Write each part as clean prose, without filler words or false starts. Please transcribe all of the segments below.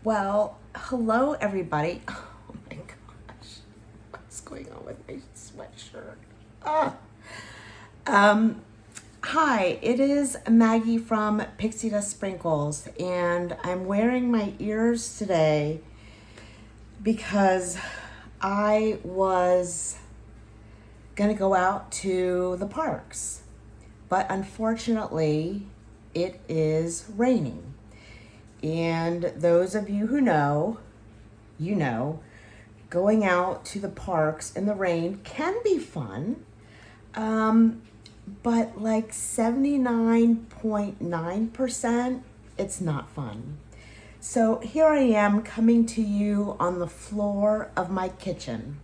Well, hello everybody. Oh my gosh, what's going on with my sweatshirt? Ah. Um, Hi, it is Maggie from PixieDustSprinkles, and I'm wearing my ears today because I was gonna go out to the parks, but unfortunately, it is raining. And those of you who know, you know, going out to the parks in the rain can be fun, but like 79.9%, it's not fun. So here I am coming to you on the floor of my kitchen.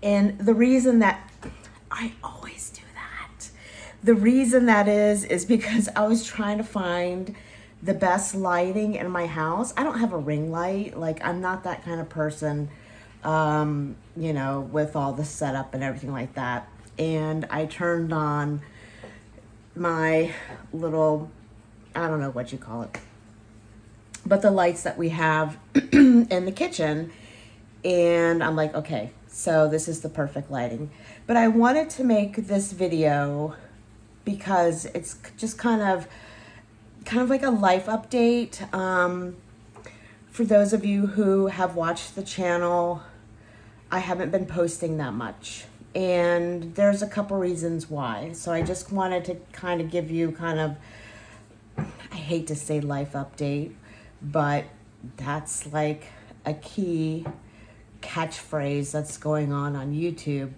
And the reason that I always do that, the reason that is because I was trying to find the best lighting in my house. I don't have a ring light. Like, I'm not that kind of person, with all the setup and everything like that. And I turned on my little, I don't know what you call it, but the lights that we have in the kitchen. And I'm like, okay, so this is the perfect lighting. But I wanted to make this video because it's just kind of like a life update. For those of you who have watched the channel, I haven't been posting that much. And there's a couple reasons why. So I just wanted to kind of give you I hate to say life update, but that's like a key catchphrase that's going on YouTube.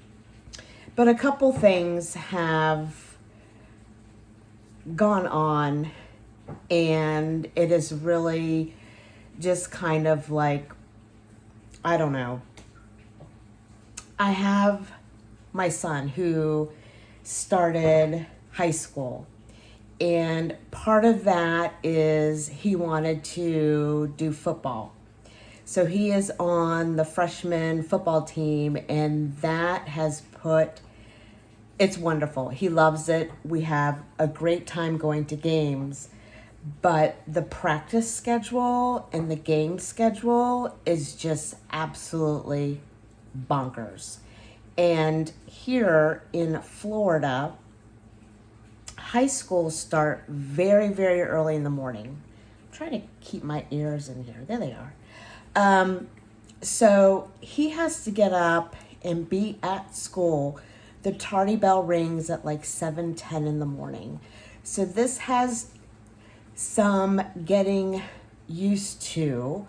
But a couple things have gone on, and it is really just kind of like, I don't know. I have my son who started high school, and part of that is he wanted to do football. So he is on the freshman football team, and that has it's wonderful. He loves it. We have a great time going to games, but the practice schedule and the game schedule is just absolutely bonkers. And here in Florida, high schools start very, very early in the morning. I'm trying to keep my ears in here. There they are. So he has to get up and be at school. The tardy bell rings at like 7:10 in the morning. So this has some getting used to,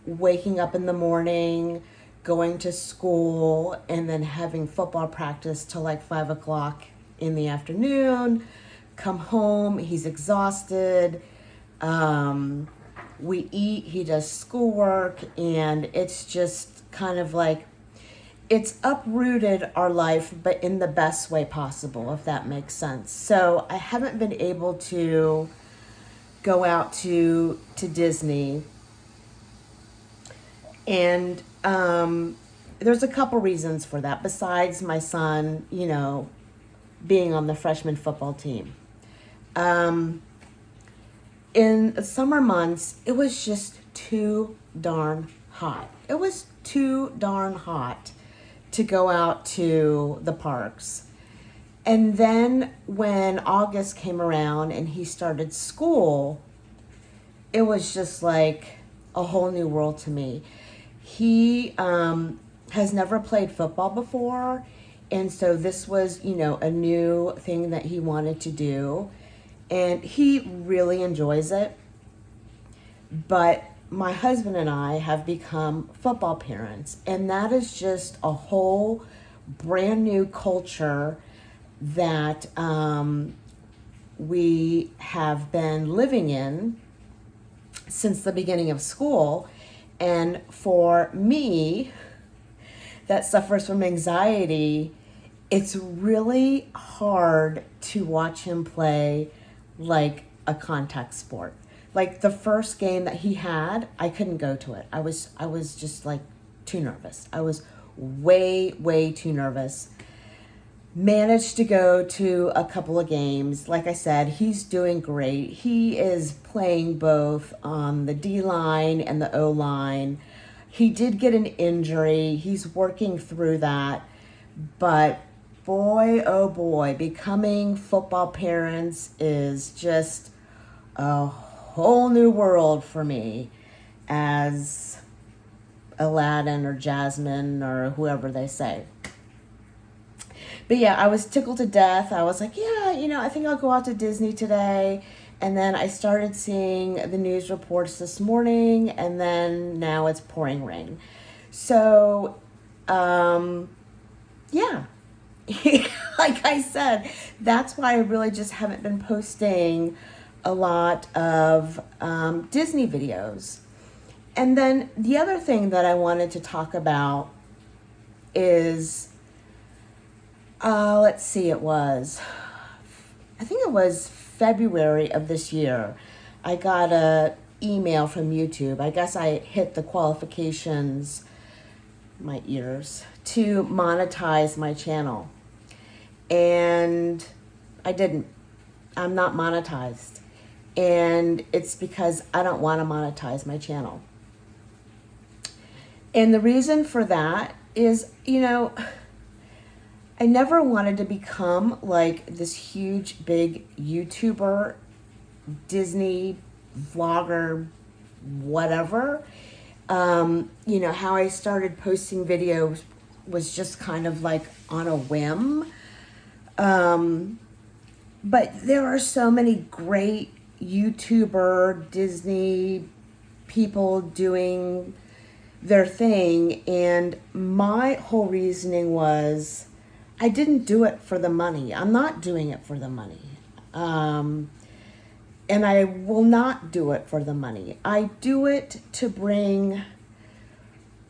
waking up in the morning, going to school, and then having football practice till like 5 o'clock in the afternoon, come home, he's exhausted, we eat, he does schoolwork, and it's just kind of like, it's uprooted our life, but in the best way possible, if that makes sense. So I haven't been able to go out to Disney. And there's a couple reasons for that, besides my son, being on the freshman football team. In the summer months, it was just too darn hot. It was too darn hot to go out to the parks. And then when August came around and he started school, it was just like a whole new world to me. He has never played football before, and so this was, a new thing that he wanted to do, and he really enjoys it. But my husband and I have become football parents, and that is just a whole brand new culture that we have been living in since the beginning of school. And for me, that suffers from anxiety, it's really hard to watch him play like a contact sport. Like the first game that he had, I couldn't go to it. I was just like too nervous. I was way, way too nervous. managed to go to a couple of games. Like I said, he's doing great. He is playing both on the D line and the O line. He did get an injury. He's working through that. But boy, oh boy, becoming football parents is just a whole new world for me as Aladdin or Jasmine or whoever they say. But yeah, I was tickled to death. I was like, yeah, I think I'll go out to Disney today. And then I started seeing the news reports this morning, and then now it's pouring rain. So, yeah. Like I said, that's why I really just haven't been posting a lot of Disney videos. And then the other thing that I wanted to talk about is, let's see, I think it was February of this year. I got a email from YouTube. I guess I hit the qualifications, my ears, to monetize my channel. And I didn't. I'm not monetized. And it's because I don't want to monetize my channel. And the reason for that is, I never wanted to become like this huge, big YouTuber, Disney vlogger, whatever. How I started posting videos was just kind of like on a whim. But there are so many great YouTuber, Disney people doing their thing. And my whole reasoning was, I didn't do it for the money. I'm not doing it for the money. And I will not do it for the money. I do it to bring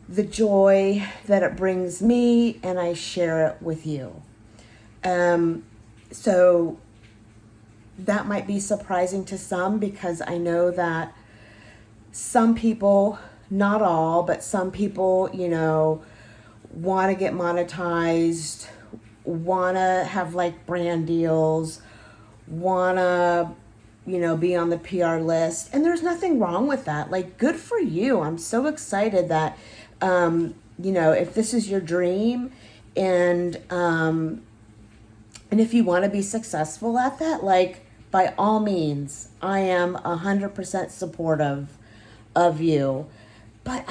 the joy that it brings me, and I share it with you. So that might be surprising to some, because I know that some people, not all, but some people, want to get monetized, want to have like brand deals, want to, be on the PR list. And there's nothing wrong with that. Like, good for you. I'm so excited that, if this is your dream, and if you want to be successful at that, like, by all means, I am 100% supportive of you. But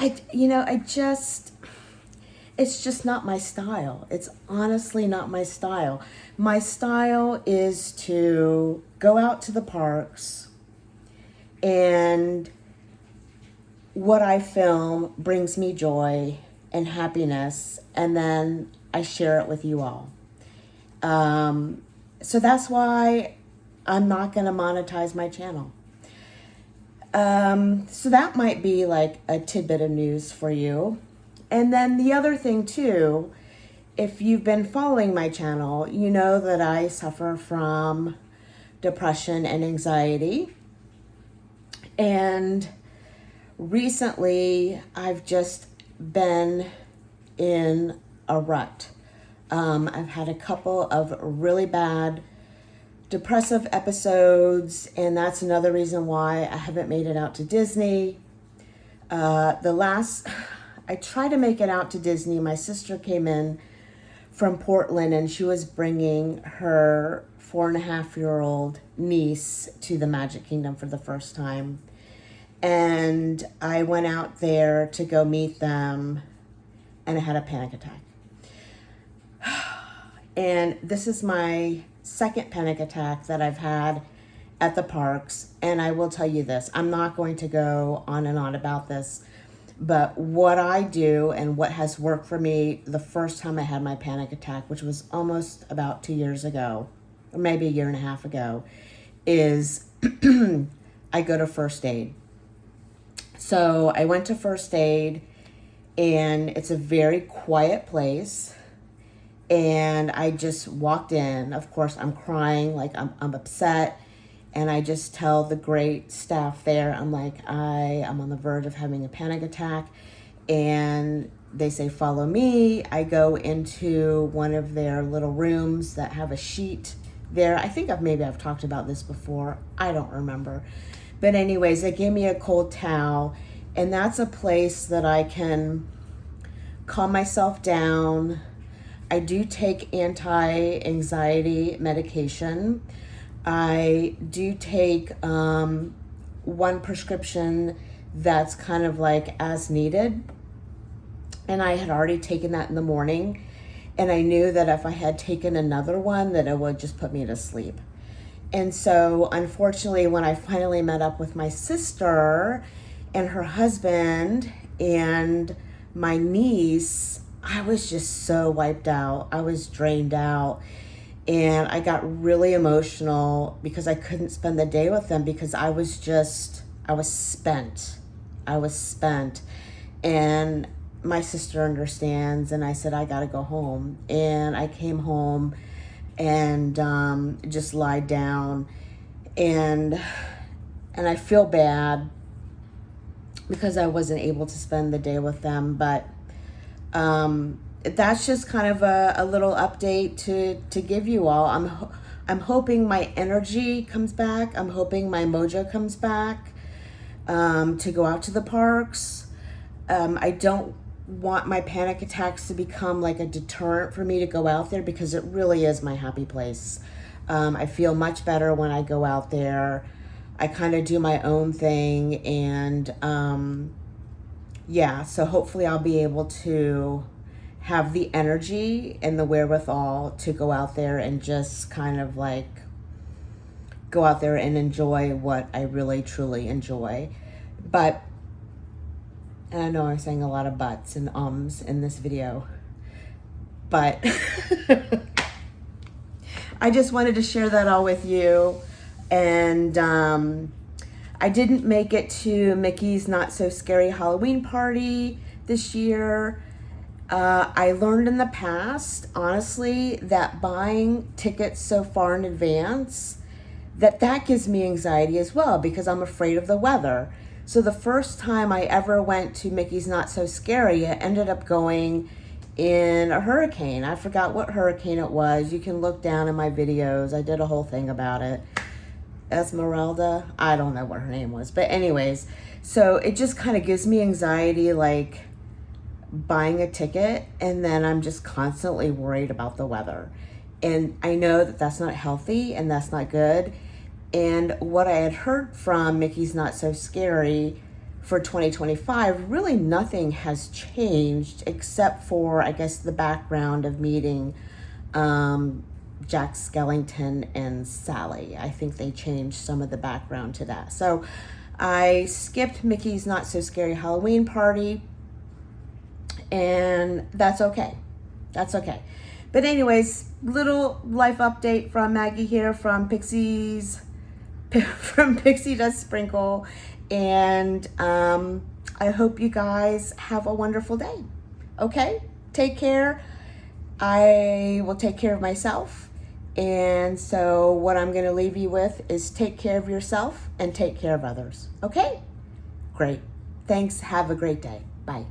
it's just not my style. It's honestly not my style. My style is to go out to the parks, and what I film brings me joy and happiness, and then I share it with you all. So that's why I'm not going to monetize my channel. So that might be like a tidbit of news for you. And then the other thing too, if you've been following my channel, you know that I suffer from depression and anxiety. And recently I've just been in a rut. I've had a couple of really bad depressive episodes, and that's another reason why I haven't made it out to Disney. I tried to make it out to Disney. My sister came in from Portland, and she was bringing her 4.5-year-old niece to the Magic Kingdom for the first time. And I went out there to go meet them, and I had a panic attack. And this is my second panic attack that I've had at the parks. And I will tell you this, I'm not going to go on and on about this, but what I do and what has worked for me the first time I had my panic attack, which was almost about 2 years ago, or maybe 1.5 years ago, is I go to first aid. So I went to first aid, and it's a very quiet place. And I just walked in. Of course, I'm crying, like I'm upset. And I just tell the great staff there, I'm like, I am on the verge of having a panic attack. And they say, follow me. I go into one of their little rooms that have a sheet there. I think maybe I've talked about this before. I don't remember. But anyways, they gave me a cold towel, and that's a place that I can calm myself down. I do take anti-anxiety medication. I do take one prescription that's kind of like as needed. And I had already taken that in the morning. And I knew that if I had taken another one, that it would just put me to sleep. And so, unfortunately, when I finally met up with my sister and her husband and my niece, I was just so wiped out. I was drained out. And I got really emotional because I couldn't spend the day with them because I was spent. I was spent. And my sister understands, and I said, I gotta go home. And I came home and just lied down, and I feel bad because I wasn't able to spend the day with them, but that's just kind of a little update to give you all. I'm hoping my energy comes back. I'm hoping my mojo comes back to go out to the parks. I don't want my panic attacks to become like a deterrent for me to go out there, because it really is my happy place. I feel much better when I go out there. I kind of do my own thing, and yeah, so hopefully I'll be able to have the energy and the wherewithal to go out there and just kind of like go out there and enjoy what I really truly enjoy. But, and I know I'm saying a lot of buts and ums in this video, but I just wanted to share that all with you. And I didn't make it to Mickey's Not So Scary Halloween party this year. I learned in the past, honestly, that buying tickets so far in advance, that gives me anxiety as well, because I'm afraid of the weather. So the first time I ever went to Mickey's Not So Scary, I ended up going in a hurricane. I forgot what hurricane it was. You can look down in my videos. I did a whole thing about it. Esmeralda, I don't know what her name was. But anyways, so it just kind of gives me anxiety, like buying a ticket, and then I'm just constantly worried about the weather. And I know that that's not healthy and that's not good. And what I had heard from Mickey's Not So Scary for 2025, really nothing has changed except for, I guess, the background of meeting Jack Skellington and Sally. I think they changed some of the background to that. So I skipped Mickey's Not So Scary Halloween party, and that's okay. That's okay. But anyways, little life update from Maggie here from Pixie Does Sprinkle, and I hope you guys have a wonderful day. Okay, take care. I will take care of myself, and so what I'm going to leave you with is take care of yourself and take care of others. Okay, great. Thanks. Have a great day. Bye.